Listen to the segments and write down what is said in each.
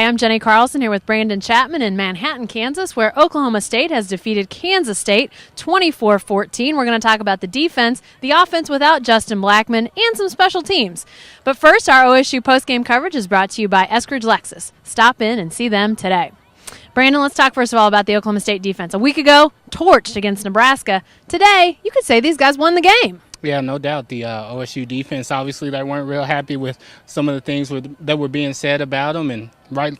Hi, I'm Jenni Carlson here with Brandon Chatmon in Manhattan, Kansas, where Oklahoma State has defeated Kansas State 24-14. We're going to talk about the defense, the offense without Justin Blackmon, and some special teams. But first, our OSU postgame coverage is brought to you by Eskridge Lexus. Stop in and see them today. Brandon, let's talk first of all about the Oklahoma State defense. A week ago, torched against Nebraska. Today, you could say these guys won the game. Yeah, no doubt. The OSU defense, obviously, they weren't real happy with some of the things that were being said about them, and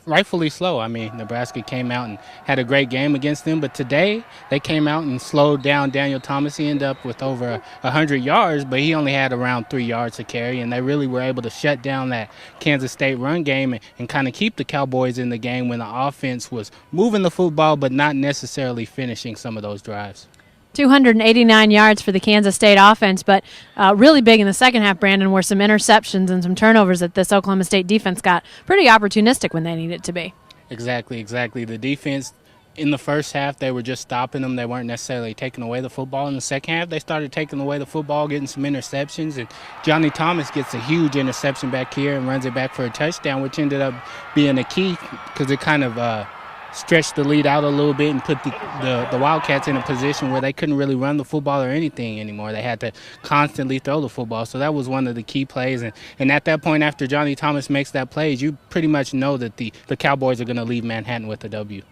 rightfully so. I mean, Nebraska came out and had a great game against them, but today they came out and slowed down Daniel Thomas. He ended up with over 100 yards, but he only had around 3 yards to carry, and they really were able to shut down that Kansas State run game and kind of keep the Cowboys in the game when the offense was moving the football but not necessarily finishing some of those drives. 289 yards for the Kansas State offense, but really big in the second half, Brandon, were some interceptions and some turnovers that this Oklahoma State defense got pretty opportunistic when they needed to be. Exactly. The defense in the first half, they were just stopping them. They weren't necessarily taking away the football. In the second half, they started taking away the football, getting some interceptions, and Johnny Thomas gets a huge interception back here and runs it back for a touchdown, which ended up being a key because it kind of stretched the lead out a little bit and put the Wildcats in a position where they couldn't really run the football or anything anymore. They had to constantly throw the football. So that was one of the key plays. And at that point, after Johnny Thomas makes that play, you pretty much know that the Cowboys are going to leave Manhattan with a W.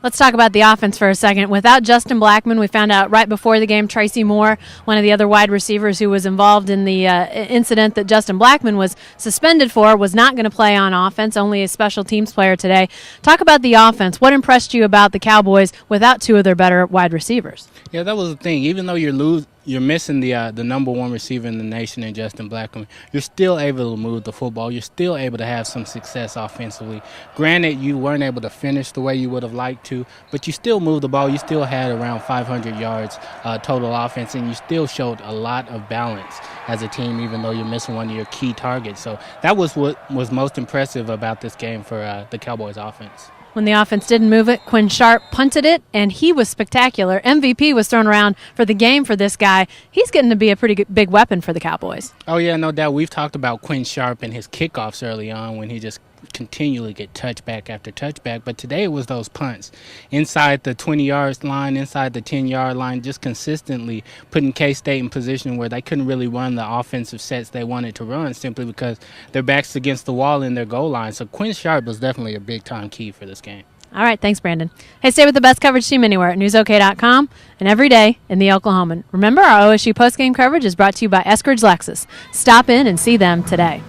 Let's talk about the offense for a second. Without Justin Blackmon, we found out right before the game Tracy Moore, one of the other wide receivers who was involved in the incident that Justin Blackmon was suspended for, was not going to play on offense, only a special teams player today. Talk about the offense. What impressed you about the Cowboys without two of their better wide receivers? Yeah, that was the thing. Even though you're missing the number one receiver in the nation in Justin Blackmon, you're still able to move the football. You're still able to have some success offensively. Granted, you weren't able to finish the way you would have liked to, but you still moved the ball. You still had around 500 yards total offense, and you still showed a lot of balance as a team, even though you're missing one of your key targets. So that was what was most impressive about this game for the Cowboys offense. When the offense didn't move it, Quinn Sharp punted it, and he was spectacular. MVP was thrown around for the game for this guy. He's getting to be a pretty big weapon for the Cowboys. Oh, yeah, no doubt. We've talked about Quinn Sharp and his kickoffs early on when he just continually get touchback after touchback, but today it was those punts inside the 20-yard line, inside the 10-yard line, just consistently putting K-State in position where they couldn't really run the offensive sets they wanted to run simply because their backs against the wall in their goal line. So Quinn Sharp was definitely a big-time key for this game. All right, thanks, Brandon. Hey, stay with the best coverage team anywhere at newsok.com and every day in the Oklahoman. Remember, our OSU postgame coverage is brought to you by Eskridge Lexus. Stop in and see them today.